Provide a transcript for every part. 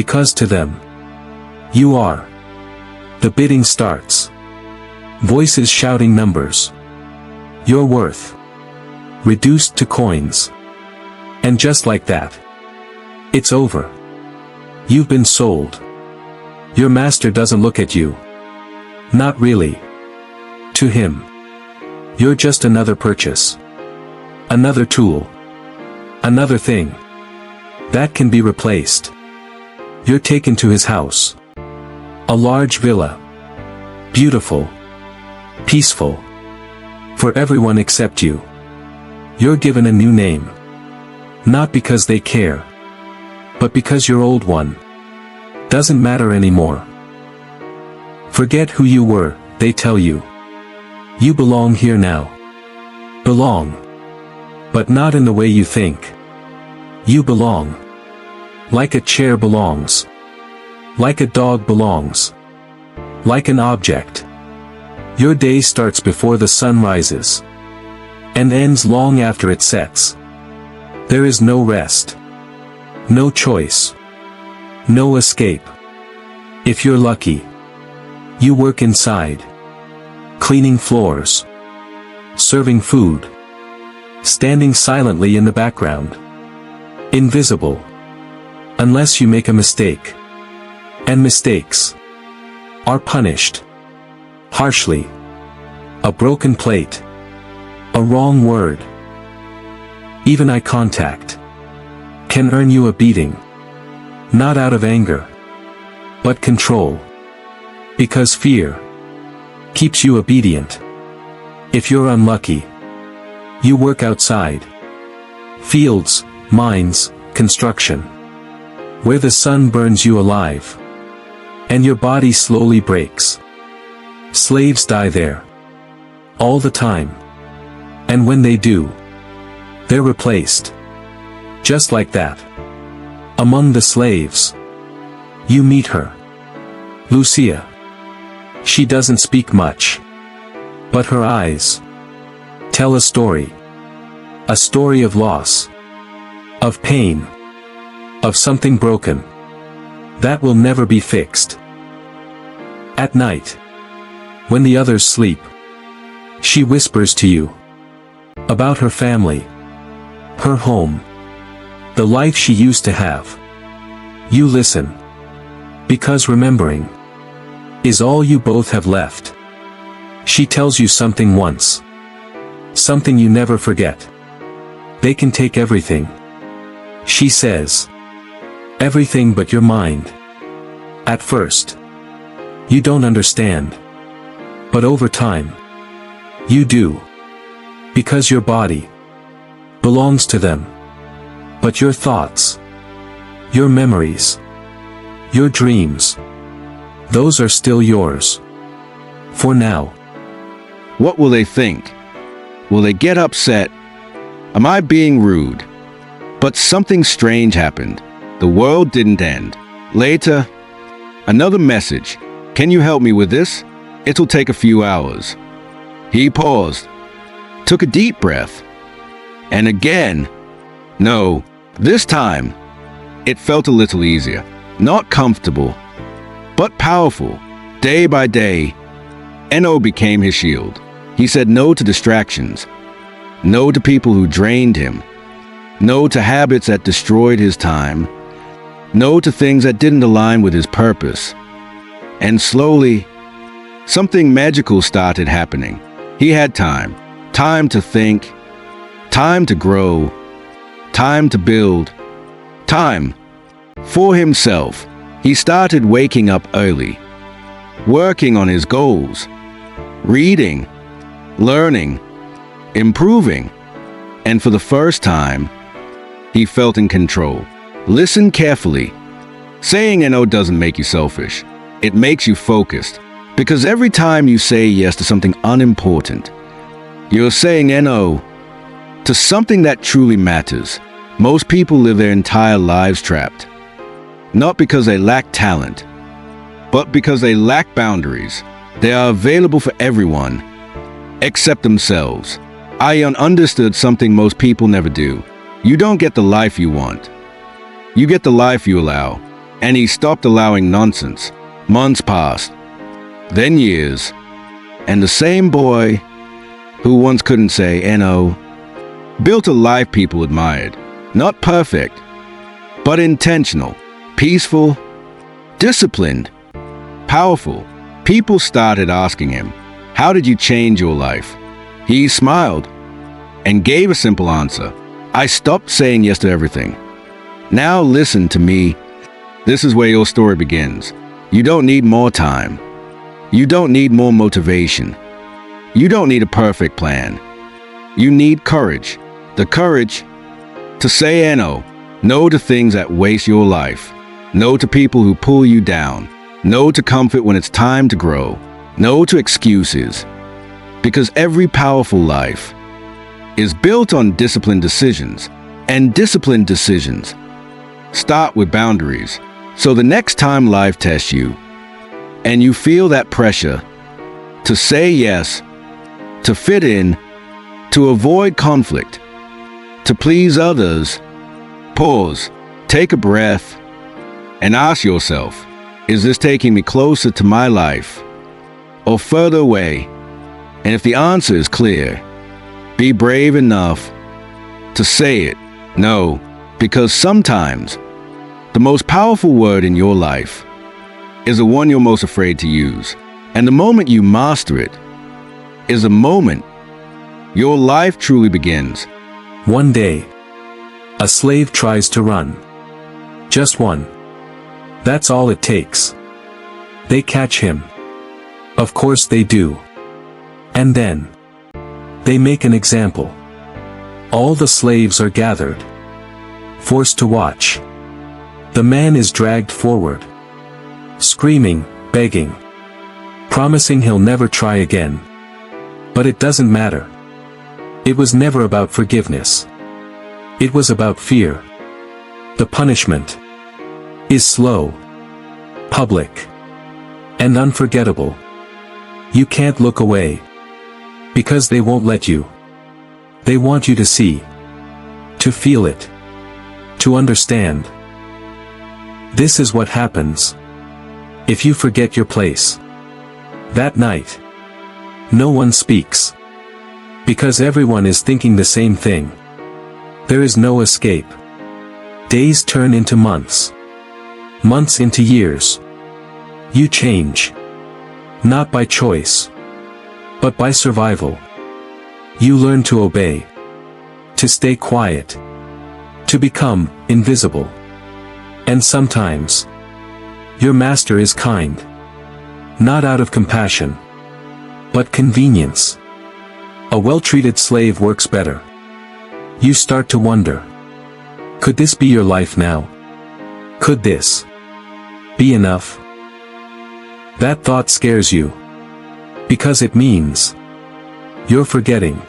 Because to them, you are. The bidding starts. Voices shouting numbers. Your worth. Reduced to coins. And just like that, it's over. You've been sold. Your master doesn't look at you. Not really. To him, you're just another purchase. Another tool. Another thing that can be replaced. You're taken to his house. A large villa. Beautiful. Peaceful. For everyone except you. You're given a new name. Not because they care, but because your old one doesn't matter anymore. Forget who you were, they tell you. You belong here now. Belong. But not in the way you think. You belong. Like a chair belongs. Like a dog belongs. Like an object. Your day starts before the sun rises. And ends long after it sets. There is no rest. No choice. No escape. If you're lucky, you work inside. Cleaning floors. Serving food. Standing silently in the background. Invisible. Unless you make a mistake. And mistakes are punished. Harshly. A broken plate. A wrong word. Even eye contact can earn you a beating. Not out of anger, but control. Because fear keeps you obedient. If you're unlucky, you work outside. Fields, mines, construction. Where the sun burns you alive. And your body slowly breaks. Slaves die there. All the time. And when they do, they're replaced. Just like that. Among the slaves, you meet her. Lucia. She doesn't speak much. But her eyes tell a story. A story of loss. Of pain. Of something broken. That will never be fixed. At night, when the others sleep, she whispers to you about her family. Her home. The life she used to have. You listen. Because remembering is all you both have left. She tells you something once. Something you never forget. They can take everything. She says. Everything but your mind. At first, you don't understand. But over time, you do. Because your body belongs to them. But your thoughts, your memories, your dreams, those are still yours. For now. What will they think? Will they get upset? Am I being rude? But something strange happened. The world didn't end. Later, another message. Can you help me with this? It'll take a few hours. He paused, took a deep breath, and again. No, this time, it felt a little easier. Not comfortable, but powerful. Day by day, Eno became his shield. He said no to distractions. No to people who drained him. No to habits that destroyed his time. No to things that didn't align with his purpose. And slowly, something magical started happening. He had time. Time to think. Time to grow. Time to build. Time for himself. He started waking up early. Working on his goals. Reading. Learning. Improving. And for the first time, he felt in control. Listen carefully. Saying no doesn't make you selfish. It makes you focused. Because every time you say yes to something unimportant, you're saying no to something that truly matters. Most people live their entire lives trapped. Not because they lack talent, but because they lack boundaries. They are available for everyone, except themselves. I understood something most people never do. You don't get the life you want. You get the life you allow. and he stopped allowing nonsense. Months passed, then years, and the same boy, who once couldn't say N-O, built a life people admired. Not perfect, but intentional, peaceful, disciplined, powerful. People started asking him, "How did you change your life?" He smiled and gave a simple answer. "I stopped saying yes to everything. Now listen to me. This is where your story begins. You don't need more time. You don't need more motivation. You don't need a perfect plan. You need courage. The courage to say no to things that waste your life. No to people who pull you down. No to comfort when it's time to grow. No to excuses. Because every powerful life is built on disciplined decisions, and disciplined decisions start with boundaries. So the next time life tests you, and you feel that pressure to say yes, to fit in, to avoid conflict, to please others, pause, take a breath, and ask yourself, is this taking me closer to my life or further away? And if the answer is clear, be brave enough to say it, no, because sometimes the most powerful word in your life is the one you're most afraid to use. And the moment you master it is the moment your life truly begins. One day, a slave tries to run. Just one. That's all it takes. They catch him. Of course they do. And then they make an example. All the slaves are gathered, forced to watch. The man is dragged forward, screaming, begging, promising he'll never try again. But it doesn't matter. It was never about forgiveness. It was about fear. The punishment is slow, public, and unforgettable. You can't look away, because they won't let you. They want you to see, to feel it, to understand. This is what happens if you forget your place. That night, no one speaks, because everyone is thinking the same thing. There is no escape. Days turn into months. Months into years. You change. Not by choice, but by survival. You learn to obey, to stay quiet, to become invisible. And sometimes, your master is kind. Not out of compassion, but convenience. A well-treated slave works better. You start to wonder, could this be your life now? Could this be enough? That thought scares you, because it means you're forgetting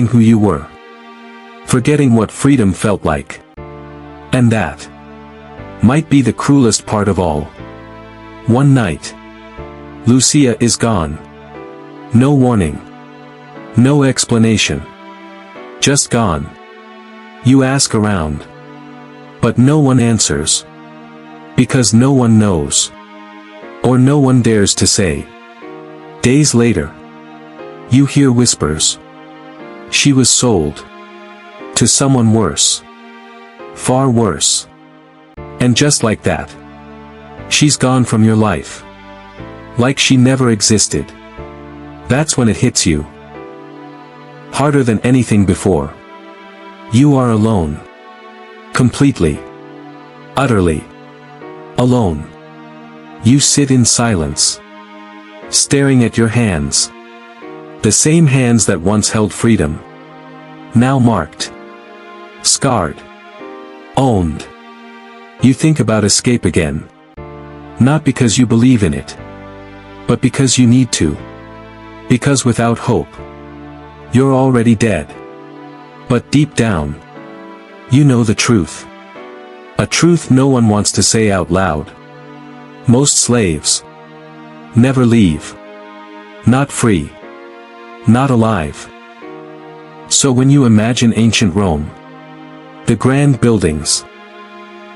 who you were, forgetting what freedom felt like. And that might be the cruelest part of all. One night, Lucia is gone. No warning, no explanation, just gone. You ask around, but no one answers, because no one knows, or no one dares to say. Days later, you hear whispers. She was sold to someone worse, far worse. And just like that, she's gone from your life, like she never existed. That's when it hits you, harder than anything before. You are alone, completely, utterly alone. You sit in silence, staring at your hands, the same hands that once held freedom, now marked, scarred, owned. You think about escape again, not because you believe in it, but because you need to. Because without hope, you're already dead. But deep down, you know the truth. A truth no one wants to say out loud. Most slaves never leave. Not free. Not alive. So when you imagine ancient Rome, the grand buildings,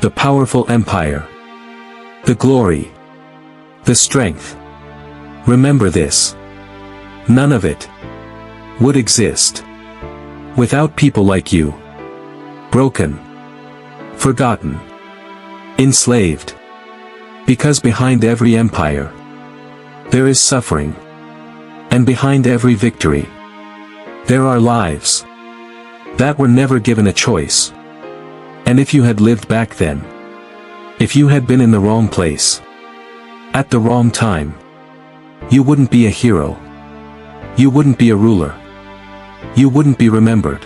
the powerful empire, the glory, the strength. Remember this. None of it would exist without people like you. Broken, forgotten, enslaved. Because behind every empire, there is suffering. And behind every victory, there are lives that were never given a choice. And if you had lived back then, if you had been in the wrong place, at the wrong time, you wouldn't be a hero. You wouldn't be a ruler. You wouldn't be remembered.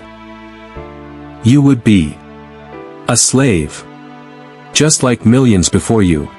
You would be a slave, just like millions before you.